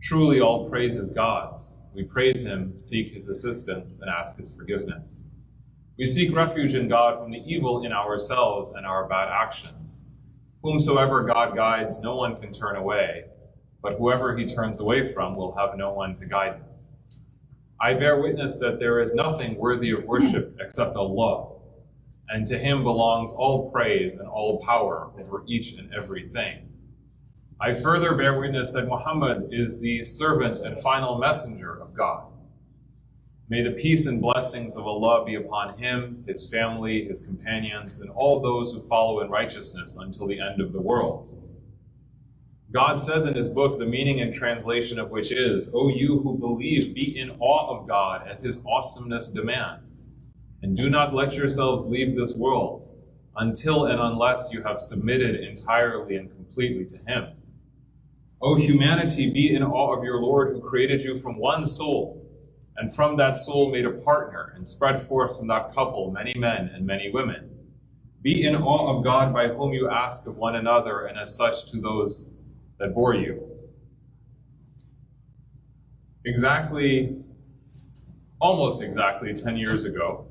Truly all praise is God's. We praise him, seek his assistance, and ask his forgiveness. We seek refuge in God from the evil in ourselves and our bad actions. Whomsoever God guides, no one can turn away, but whoever he turns away from will have no one to guide him. I bear witness that there is nothing worthy of worship except Allah, and to him belongs all praise and all power over each and everything. I further bear witness that Muhammad is the servant and final messenger of God. May the peace and blessings of Allah be upon him, his family, his companions, and all those who follow in righteousness until the end of the world. God says in his book, the meaning and translation of which is, O you who believe, be in awe of God as his awesomeness demands, and do not let yourselves leave this world until and unless you have submitted entirely and completely to him. O humanity, be in awe of your Lord who created you from one soul, and from that soul made a partner, and spread forth from that couple many men and many women. Be in awe of God by whom you ask of one another, and as such to those that bore you. Almost exactly 10 years ago,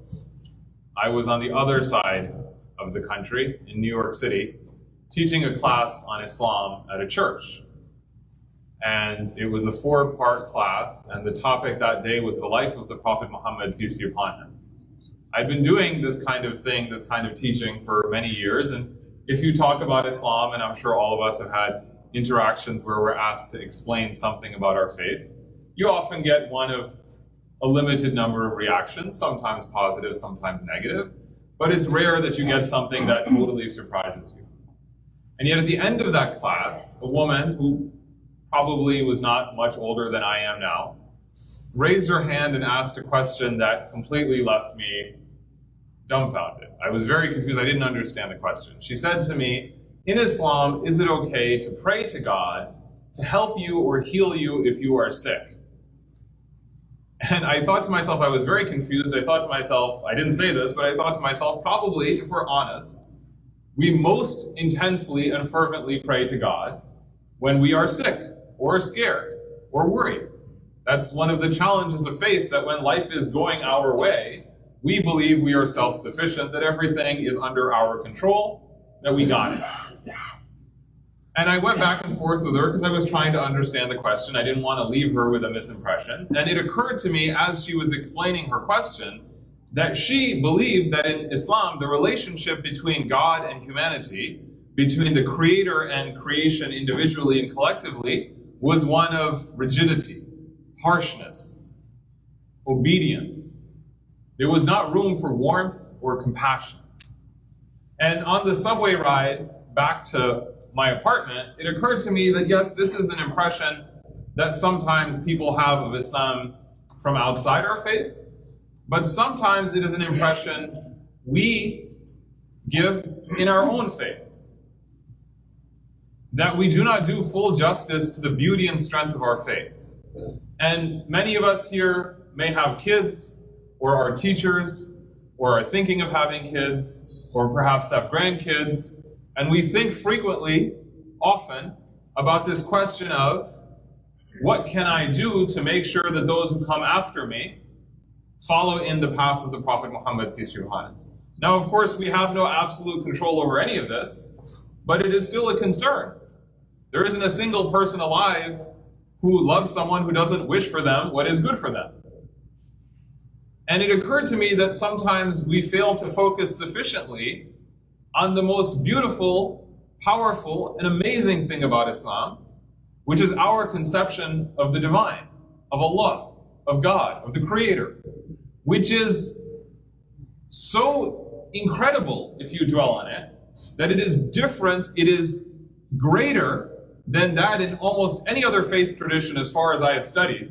I was on the other side of the country in New York City, teaching a class on Islam at a church. And it was a 4-part class, and the topic that day was the life of the Prophet Muhammad, peace be upon him. I've been doing this kind of thing, this kind of teaching for many years, and if you talk about Islam, and I'm sure all of us have had interactions where we're asked to explain something about our faith, you often get one of a limited number of reactions, sometimes positive, sometimes negative, but it's rare that you get something that totally surprises you. And yet at the end of that class, a woman who probably was not much older than I am now, raised her hand and asked a question that completely left me dumbfounded. I was very confused. I didn't understand the question. She said to me, in Islam, is it okay to pray to God to help you or heal you if you are sick? And I thought to myself, I was very confused. I thought to myself, I didn't say this, but I thought to myself, probably, if we're honest, we most intensely and fervently pray to God when we are sick or scared or worried. That's one of the challenges of faith, that when life is going our way, we believe we are self-sufficient, that everything is under our control, that we got it. And I went back and forth with her because I was trying to understand the question. I didn't want to leave her with a misimpression. And it occurred to me as she was explaining her question that she believed that in Islam, the relationship between God and humanity, between the creator and creation individually and collectively, was one of rigidity, harshness, obedience. There was not room for warmth or compassion. And on the subway ride back to my apartment, it occurred to me that yes, this is an impression that sometimes people have of Islam from outside our faith, but sometimes it is an impression we give in our own faith. That we do not do full justice to the beauty and strength of our faith. And many of us here may have kids, or are teachers, or are thinking of having kids, or perhaps have grandkids, and we think frequently, often, about this question of, what can I do to make sure that those who come after me follow in the path of the Prophet Muhammad, peace be upon him? Now, of course, we have no absolute control over any of this, but it is still a concern. There isn't a single person alive who loves someone who doesn't wish for them what is good for them. And it occurred to me that sometimes we fail to focus sufficiently on the most beautiful, powerful, and amazing thing about Islam, which is our conception of the divine, of Allah, of God, of the Creator, which is so incredible if you dwell on it, that it is different, it is greater than that in almost any other faith tradition as far as I have studied.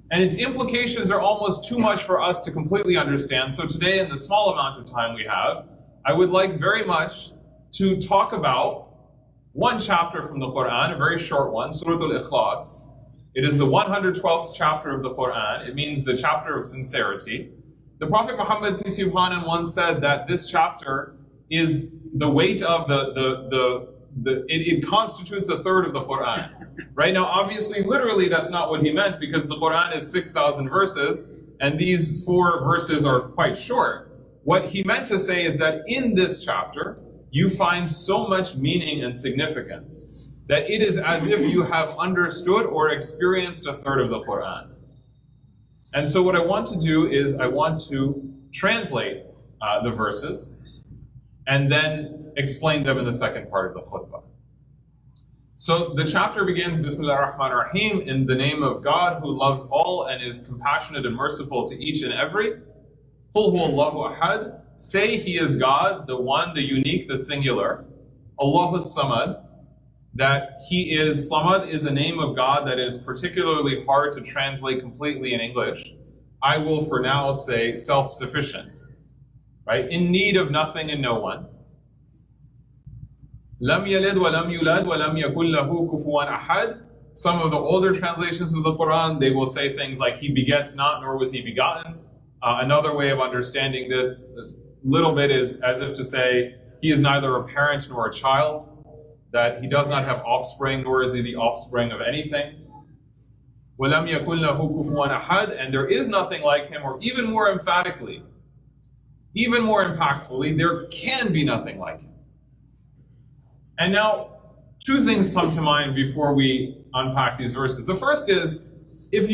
And its implications are almost too much for us to completely understand. So today, in the small amount of time we have, I would like very much to talk about one chapter from the Quran, a very short one, Surat Al-Ikhlāṣ. It is the 112th chapter of the Quran. It means the chapter of sincerity. The Prophet Muhammad, peace be upon him, once said that this chapter is the weight of it constitutes a third of the Quran. Right now, obviously, literally, that's not what he meant, because the Quran is 6,000 verses, and these 4 verses are quite short. What he meant to say is that in this chapter, you find so much meaning and significance that it is as if you have understood or experienced a third of the Quran. And so what I want to do is I want to translate the verses and then explain them in the second part of the khutbah. So the chapter begins, Bismillah ar-Rahman ar-Rahim, in the name of God who loves all and is compassionate and merciful to each and every. Qul huwa Allahu ahad. Say he is God, the one, the unique, the singular. Allahu samad. That he is, samad is a name of God that is particularly hard to translate completely in English. I will for now say self-sufficient, right? In need of nothing and no one. Lam yalid wa lam yulad wa lam yakul lahu kufuwan ahad. Some of the older translations of the Quran, they will say things like he begets not, nor was he begotten. Another way of understanding this little bit is as if to say he is neither a parent nor a child, that he does not have offspring, nor is he the offspring of anything. وَلَمْ يَكُنْ لَهُ كُفُوًا أَحَدٌ. And there is nothing like him, or even more emphatically, even more impactfully, there can be nothing like him. And now, 2 things come to mind before we unpack these verses. The first is, if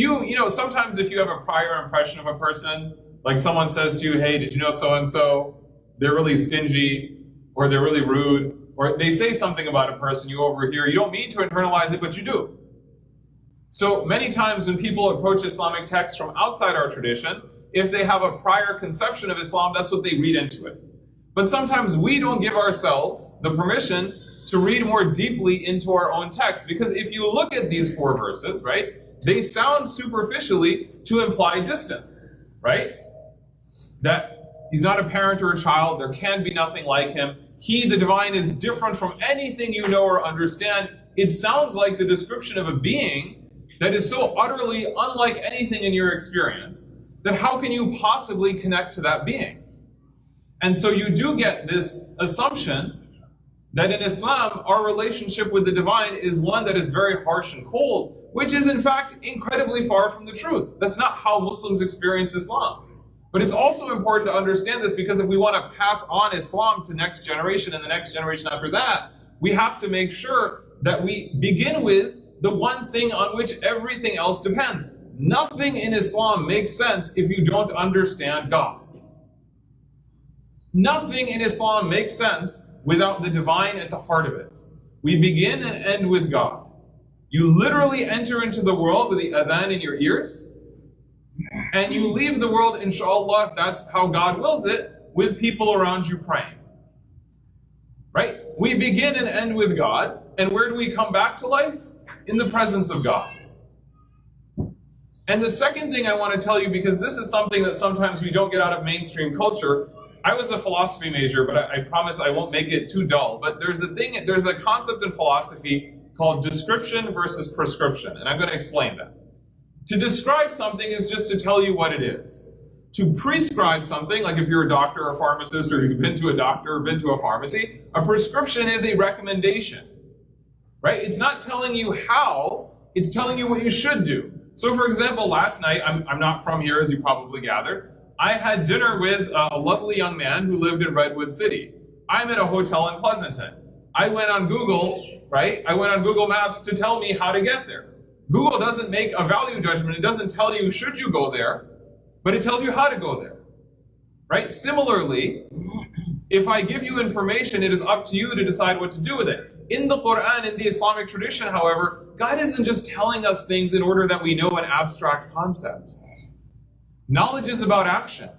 sometimes if you have a prior impression of a person, like someone says to you, hey, did you know so-and-so? They're really stingy, or they're really rude, or they say something about a person you overhear. You don't mean to internalize it, but you do. So many times when people approach Islamic texts from outside our tradition, if they have a prior conception of Islam, that's what they read into it. But sometimes we don't give ourselves the permission to read more deeply into our own text, because if you look at these 4 verses, right, they sound superficially to imply distance, right? That he's not a parent or a child, there can be nothing like him. He, the divine, is different from anything you know or understand. It sounds like the description of a being that is so utterly unlike anything in your experience that how can you possibly connect to that being? And so you do get this assumption that in Islam, our relationship with the divine is one that is very harsh and cold, which is in fact incredibly far from the truth. That's not how Muslims experience Islam. But it's also important to understand this, because if we want to pass on Islam to next generation and the next generation after that, we have to make sure that we begin with the one thing on which everything else depends. Nothing in Islam makes sense if you don't understand God. Nothing in Islam makes sense without the divine at the heart of it. We begin and end with God. You literally enter into the world with the adhan in your ears, and you leave the world, inshallah, if that's how God wills it, with people around you praying. Right? We begin and end with God, and where do we come back to life? In the presence of God. And the second thing I want to tell you, because this is something that sometimes we don't get out of mainstream culture. I was a philosophy major, but I promise I won't make it too dull. But there's a concept in philosophy called description versus prescription, and I'm going to explain that. To describe something is just to tell you what it is. To prescribe something, like if you're a doctor or a pharmacist, or you've been to a doctor or been to a pharmacy, a prescription is a recommendation, right? It's not telling you how, it's telling you what you should do. So for example, last night, I'm not from here, as you probably gathered, I had dinner with a lovely young man who lived in Redwood City. I'm at a hotel in Pleasanton. I went on Google, right? I went on Google Maps to tell me how to get there. Google doesn't make a value judgment. It doesn't tell you should you go there, but it tells you how to go there, right? Similarly, if I give you information, it is up to you to decide what to do with it. In the Quran, in the Islamic tradition, however, God isn't just telling us things in order that we know an abstract concept. Knowledge is about action.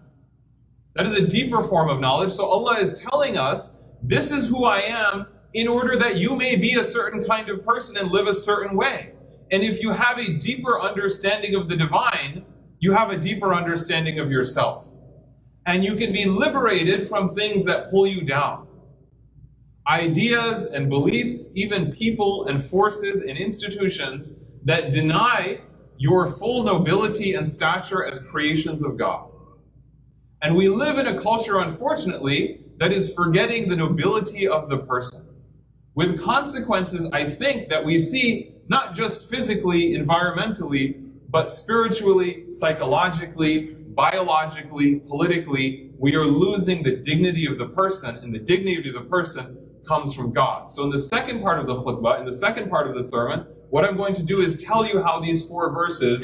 That is a deeper form of knowledge. So Allah is telling us, this is who I am, in order that you may be a certain kind of person and live a certain way. And if you have a deeper understanding of the divine, you have a deeper understanding of yourself. And you can be liberated from things that pull you down. Ideas and beliefs, even people and forces and institutions that deny your full nobility and stature as creations of God. And we live in a culture, unfortunately, that is forgetting the nobility of the person. With consequences, I think, that we see not just physically, environmentally, but spiritually, psychologically, biologically, politically. We are losing the dignity of the person, and the dignity of the person comes from God. So in the second part of the khutbah, in the second part of the sermon, what I'm going to do is tell you how these 4 verses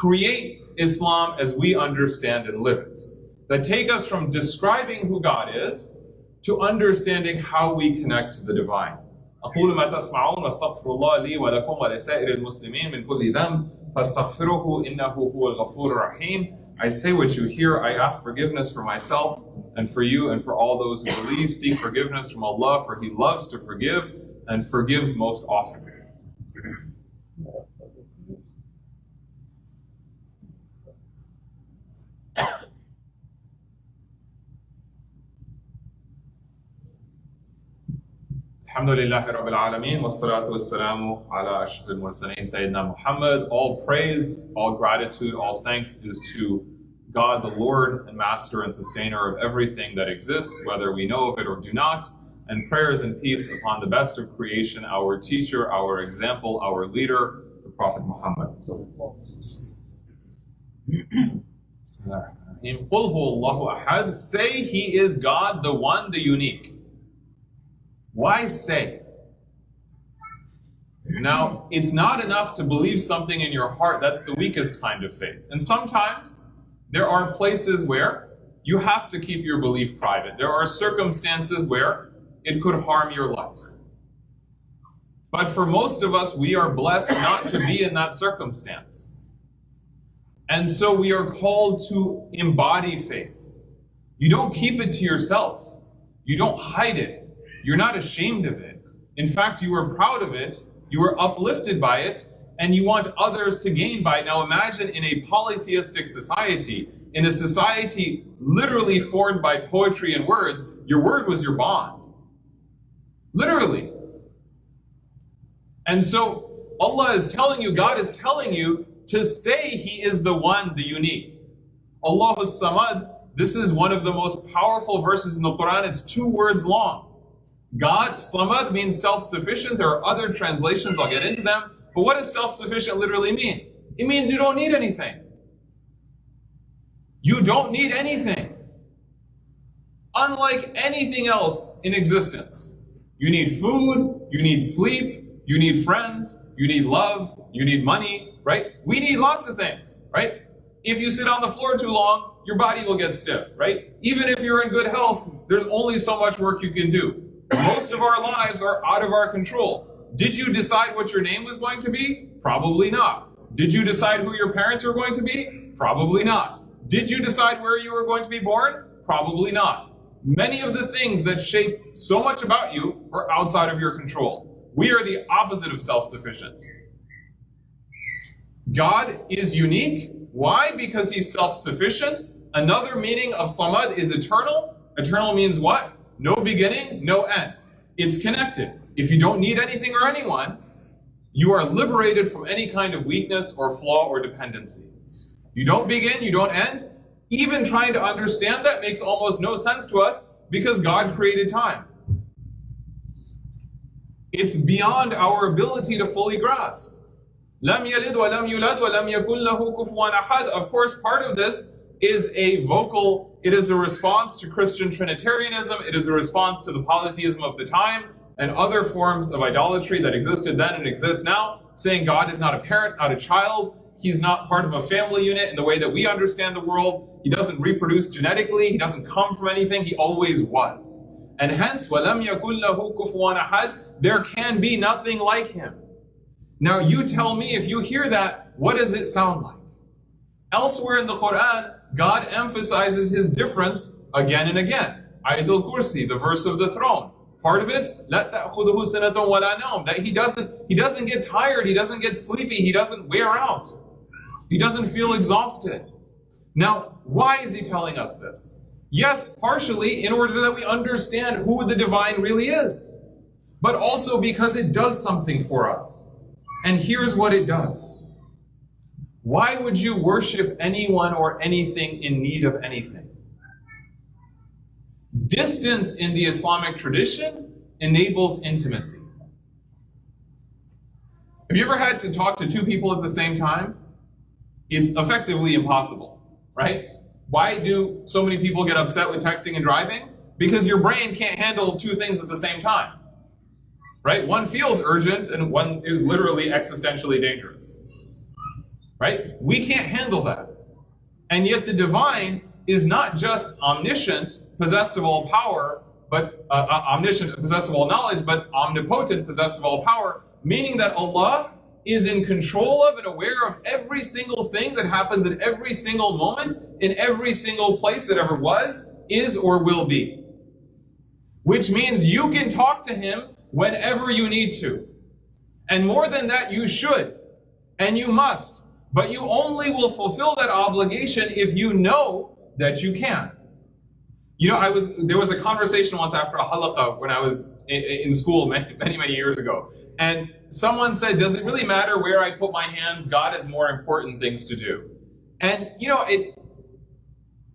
create Islam as we understand and live it. That take us from describing who God is to understanding how we connect to the divine. أقول ما تسمعون واستغفر الله لي ولكم ولسائر المسلمين من كل ذنب فاستغفروه إنه هو الغفور الرحيم. I say what you hear, I ask forgiveness for myself and for you and for all those who believe. Seek forgiveness from Allah, for He loves to forgive and forgives most often. Alhamdulillahi Rabbil Alameen, wassalatu wassalamu ala ashrafil mursaleen Sayyidina Muhammad. All praise, all gratitude, all thanks is to God, the Lord and Master and Sustainer of everything that exists, whether we know of it or do not. And prayers and peace upon the best of creation, our teacher, our example, our leader, the Prophet Muhammad. Bismillahirrahmanirrahim. Qul huwallahu ahad. Say He is God, the one, the unique. Why say? Now, it's not enough to believe something in your heart. That's the weakest kind of faith. And sometimes there are places where you have to keep your belief private. There are circumstances where it could harm your life. But for most of us, we are blessed not to be in that circumstance. And so we are called to embody faith. You don't keep it to yourself. You don't hide it. You're not ashamed of it. In fact, you are proud of it, you are uplifted by it, and you want others to gain by it. Now imagine in a polytheistic society, in a society literally formed by poetry and words, your word was your bond. Literally. And so Allah is telling you, God is telling you to say He is the one, the unique. Allahu Samad, this is one of the most powerful verses in the Quran. It's 2 words long. God, Samad means self-sufficient. There are other translations, I'll get into them. But what does self-sufficient literally mean? It means you don't need anything. You don't need anything. Unlike anything else in existence. You need food, you need sleep, you need friends, you need love, you need money, right? We need lots of things, right? If you sit on the floor too long, your body will get stiff, right? Even if you're in good health, there's only so much work you can do. Most of our lives are out of our control. Did you decide what your name was going to be? Probably not. Did you decide who your parents were going to be? Probably not. Did you decide where you were going to be born? Probably not. Many of the things that shape so much about you are outside of your control. We are the opposite of self-sufficient. God is unique. Why? Because He's self-sufficient. Another meaning of Samad is eternal. Eternal means what? No beginning, no end. It's connected. If you don't need anything or anyone, you are liberated from any kind of weakness or flaw or dependency. You don't begin, you don't end. Even trying to understand that makes almost no sense to us because God created time. It's beyond our ability to fully grasp. Lam yalid wa lam yulad wa lam yakul lahu kufuwan ahad. Of course, part of this is it is a response to Christian Trinitarianism, it is a response to the polytheism of the time and other forms of idolatry that existed then and exist now, saying God is not a parent, not a child, He's not part of a family unit in the way that we understand the world, He doesn't reproduce genetically, He doesn't come from anything, He always was. And hence, وَلَمْ يَكُنْ لَهُ كُفُوًا أَحَدٍ, there can be nothing like Him. Now you tell me, if you hear that, what does it sound like? Elsewhere in the Quran, God emphasizes His difference again and again. Ayatul Kursi, the verse of the throne. Part of it, لَا تَأْخُذُهُ سِنَةٌ وَلَا نَوْمٌ, that He doesn't get tired, He doesn't get sleepy, He doesn't wear out. He doesn't feel exhausted. Now, why is He telling us this? Yes, partially in order that we understand who the divine really is, but also because it does something for us. And here's what it does. Why would you worship anyone or anything in need of anything? Distance in the Islamic tradition enables intimacy. Have you ever had to talk to two people at the same time? It's effectively impossible, right? Why do so many people get upset with texting and driving? Because your brain can't handle two things at the same time, right? One feels urgent and one is literally existentially dangerous, right? We can't handle that. And yet the divine is not just omniscient, possessed of all power, but omniscient, possessed of all knowledge, but omnipotent, possessed of all power, meaning that Allah is in control of and aware of every single thing that happens at every single moment, in every single place that ever was, is, or will be. Which means you can talk to him whenever you need to. And more than that, you should, and you must. But you only will fulfill that obligation if you know that you can. You know, there was a conversation once after a halaqah when I was in school many years ago. And someone said, does it really matter where I put my hands? God has more important things to do. And, you know,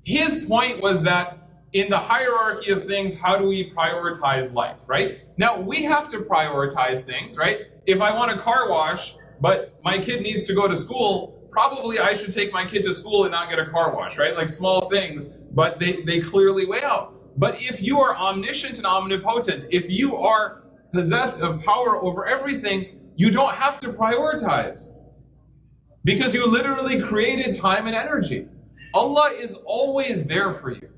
his point was that in the hierarchy of things, how do we prioritize life, right? Now, we have to prioritize things, right? If I want a car wash, but my kid needs to go to school, probably I should take my kid to school and not get a car wash, right? Like small things, but they clearly weigh out. But if you are omniscient and omnipotent, if you are possessed of power over everything, you don't have to prioritize. Because you literally created time and energy. Allah is always there for you.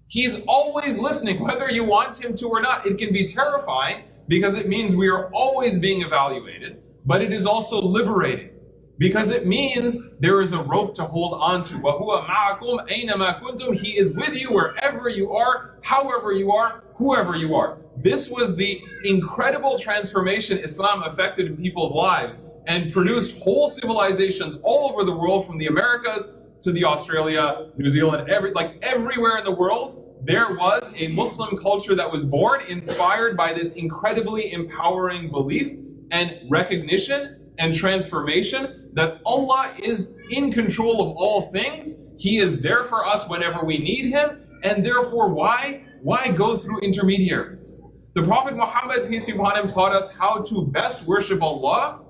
He's always listening, whether you want him to or not. It can be terrifying because it means we are always being evaluated, but it is also liberating. Because it means there is a rope to hold on to. وَهُوَ مَعَكُمْ أَيْنَمَا كُنْتُمْ. He is with you wherever you are, however you are, whoever you are. This was the incredible transformation Islam affected in people's lives and produced whole civilizations all over the world, from the Americas to the Australia, New Zealand, everywhere in the world. There was a Muslim culture that was born, inspired by this incredibly empowering belief and recognition and transformation that Allah is in control of all things. He is there for us whenever we need him, and therefore why go through intermediaries? The Prophet Muhammad, peace be upon him, taught us how to best worship Allah,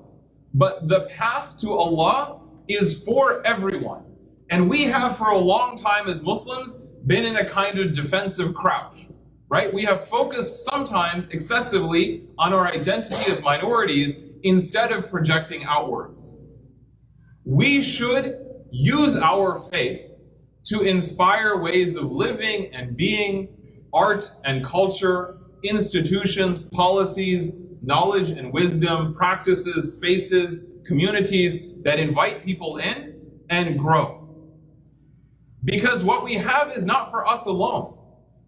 but the path to Allah is for everyone. And we have for a long time as Muslims been in a kind of defensive crouch, right? We have focused sometimes excessively on our identity as minorities instead of projecting outwards. We should use our faith to inspire ways of living and being, art and culture, institutions, policies, knowledge and wisdom, practices, spaces, communities that invite people in and grow. Because what we have is not for us alone.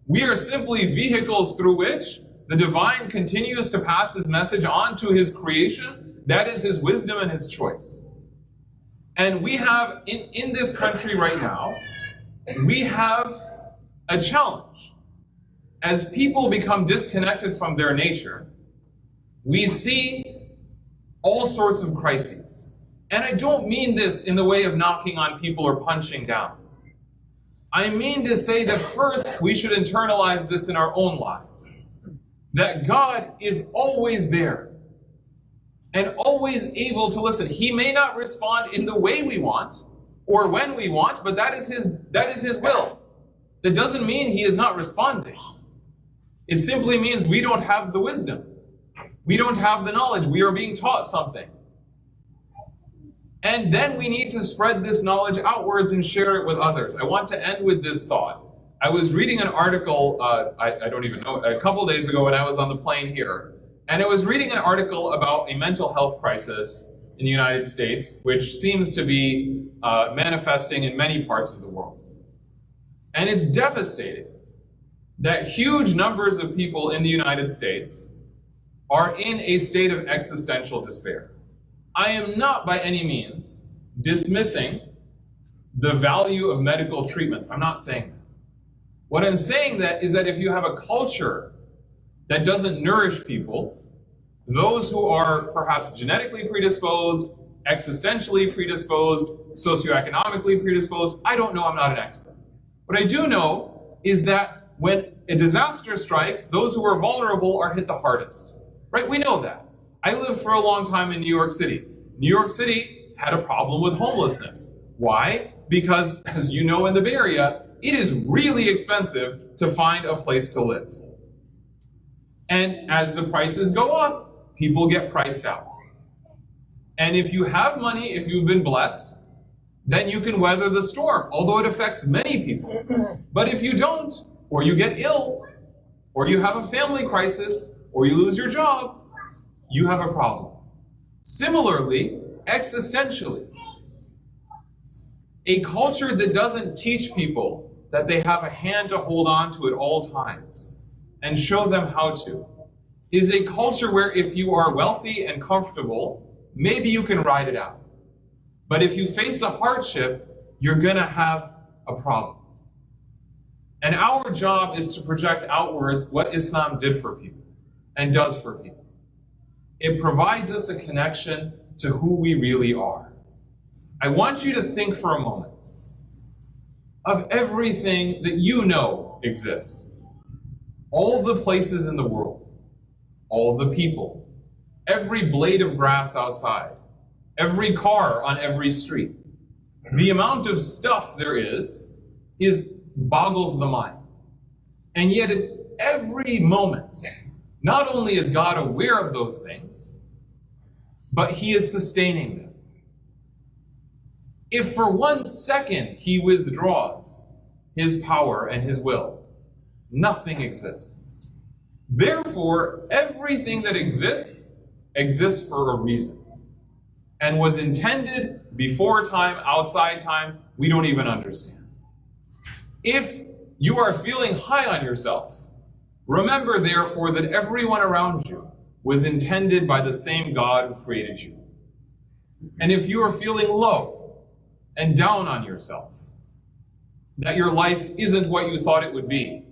We are simply vehicles through which the divine continues to pass his message on to his creation. That is his wisdom and his choice. And we have, in this country right now, we have a challenge. As people become disconnected from their nature, we see all sorts of crises. And I don't mean this in the way of knocking on people or punching down. I mean to say that first we should internalize this in our own lives. That God is always there and always able to listen. He may not respond in the way we want or when we want, but that is his will. That doesn't mean he is not responding. It simply means we don't have the wisdom. We don't have the knowledge. We are being taught something. And then we need to spread this knowledge outwards and share it with others. I want to end with this thought. I was reading an article, I don't even know, a couple days ago when I was on the plane here. And I was reading an article about a mental health crisis in the United States, which seems to be manifesting in many parts of the world. And it's devastating that huge numbers of people in the United States are in a state of existential despair. I am not by any means dismissing the value of medical treatments. I'm not saying that. What I'm saying is that if you have a culture that doesn't nourish people, those who are perhaps genetically predisposed, existentially predisposed, socioeconomically predisposed, I don't know, I'm not an expert. What I do know is that when a disaster strikes, those who are vulnerable are hit the hardest, right? We know that. I lived for a long time in New York City. New York City had a problem with homelessness. Why? Because, as you know, in the Bay Area, it is really expensive to find a place to live. And as the prices go up, people get priced out. And if you have money, if you've been blessed, then you can weather the storm, although it affects many people. But if you don't, or you get ill, or you have a family crisis, or you lose your job, you have a problem. Similarly, existentially, a culture that doesn't teach people that they have a hand to hold on to at all times and show them how to is a culture where if you are wealthy and comfortable, maybe you can ride it out. But if you face a hardship, you're going to have a problem. And our job is to project outwards what Islam did for people and does for people. It provides us a connection to who we really are. I want you to think for a moment of everything that you know exists. All the places in the world, all the people, every blade of grass outside, every car on every street. The amount of stuff there is boggles the mind. And yet at every moment, not only is God aware of those things, but He is sustaining them. If for 1 second He withdraws His power and His will, nothing exists. Therefore, everything that exists for a reason and was intended before time, outside time, we don't even understand. If you are feeling high on yourself, remember therefore that everyone around you was intended by the same God who created you. And if you are feeling low and down on yourself, that your life isn't what you thought it would be,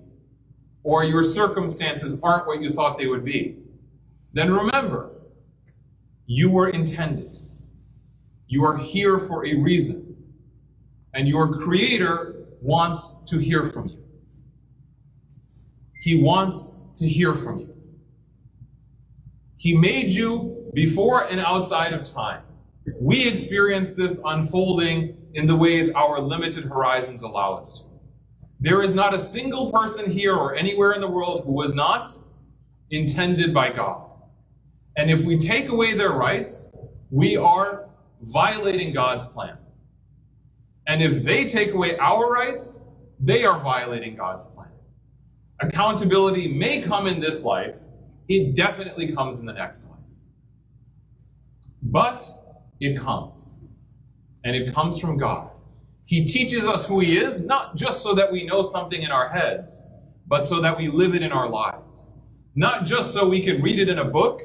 or your circumstances aren't what you thought they would be, then remember, you were intended. You are here for a reason. And your Creator wants to hear from you. He wants to hear from you. He made you before and outside of time. We experience this unfolding in the ways our limited horizons allow us to. There is not a single person here or anywhere in the world who was not intended by God. And if we take away their rights, we are violating God's plan. And if they take away our rights, they are violating God's plan. Accountability may come in this life, it definitely comes in the next life. But it comes. And it comes from God. He teaches us who He is, not just so that we know something in our heads, but so that we live it in our lives. Not just so we can read it in a book,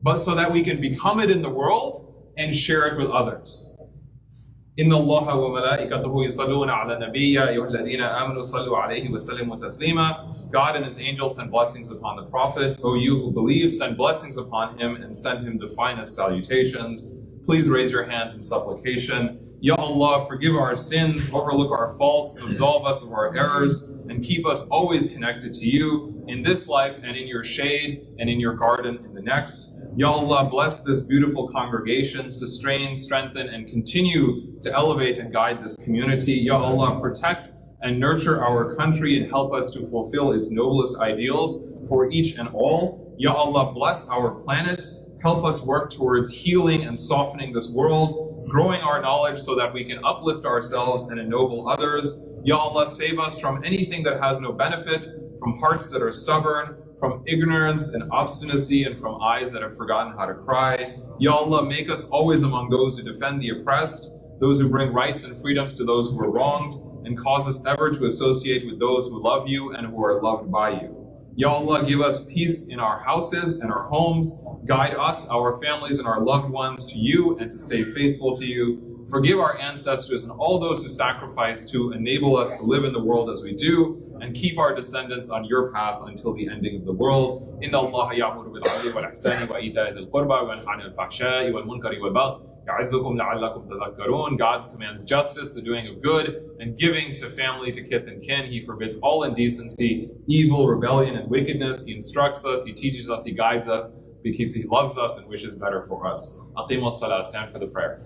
but so that we can become it in the world and share it with others. إن الله وملائكته يصلون على النبي يا أيها الذين آمنوا صلوا عليه وسلموا تسليما. God and His angels send blessings upon the Prophet. O you who believe, send blessings upon him and send him the finest salutations. Please raise your hands in supplication. Ya Allah, forgive our sins, overlook our faults, absolve us of our errors, and keep us always connected to you in this life and in your shade and in your garden in the next. Ya Allah, bless this beautiful congregation, sustain, strengthen, and continue to elevate and guide this community. Ya Allah, protect and nurture our country and help us to fulfill its noblest ideals for each and all. Ya Allah, bless our planet. Help us work towards healing and softening this world, growing our knowledge so that we can uplift ourselves and ennoble others. Ya Allah, save us from anything that has no benefit, from hearts that are stubborn, from ignorance and obstinacy, and from eyes that have forgotten how to cry. Ya Allah, make us always among those who defend the oppressed, those who bring rights and freedoms to those who are wronged, and cause us ever to associate with those who love you and who are loved by you. Ya Allah, give us peace in our houses and our homes. Guide us, our families, and our loved ones to you and to stay faithful to you. Forgive our ancestors and all those who sacrificed to enable us to live in the world as we do, and keep our descendants on your path until the ending of the world. Inna Allah ya'muru bil 'adli wal ihsani wa ita'i dhil qurba wa yanha 'anil fahsha'i wal munkari wal baghi ya'idhukum la'allakum tadhakkarun. God commands justice, the doing of good, and giving to family, to kith and kin. He forbids all indecency, evil, rebellion, and wickedness. He instructs us, He teaches us, He guides us. because He loves us and wishes better for us. Aqimus salat, stand for the prayer.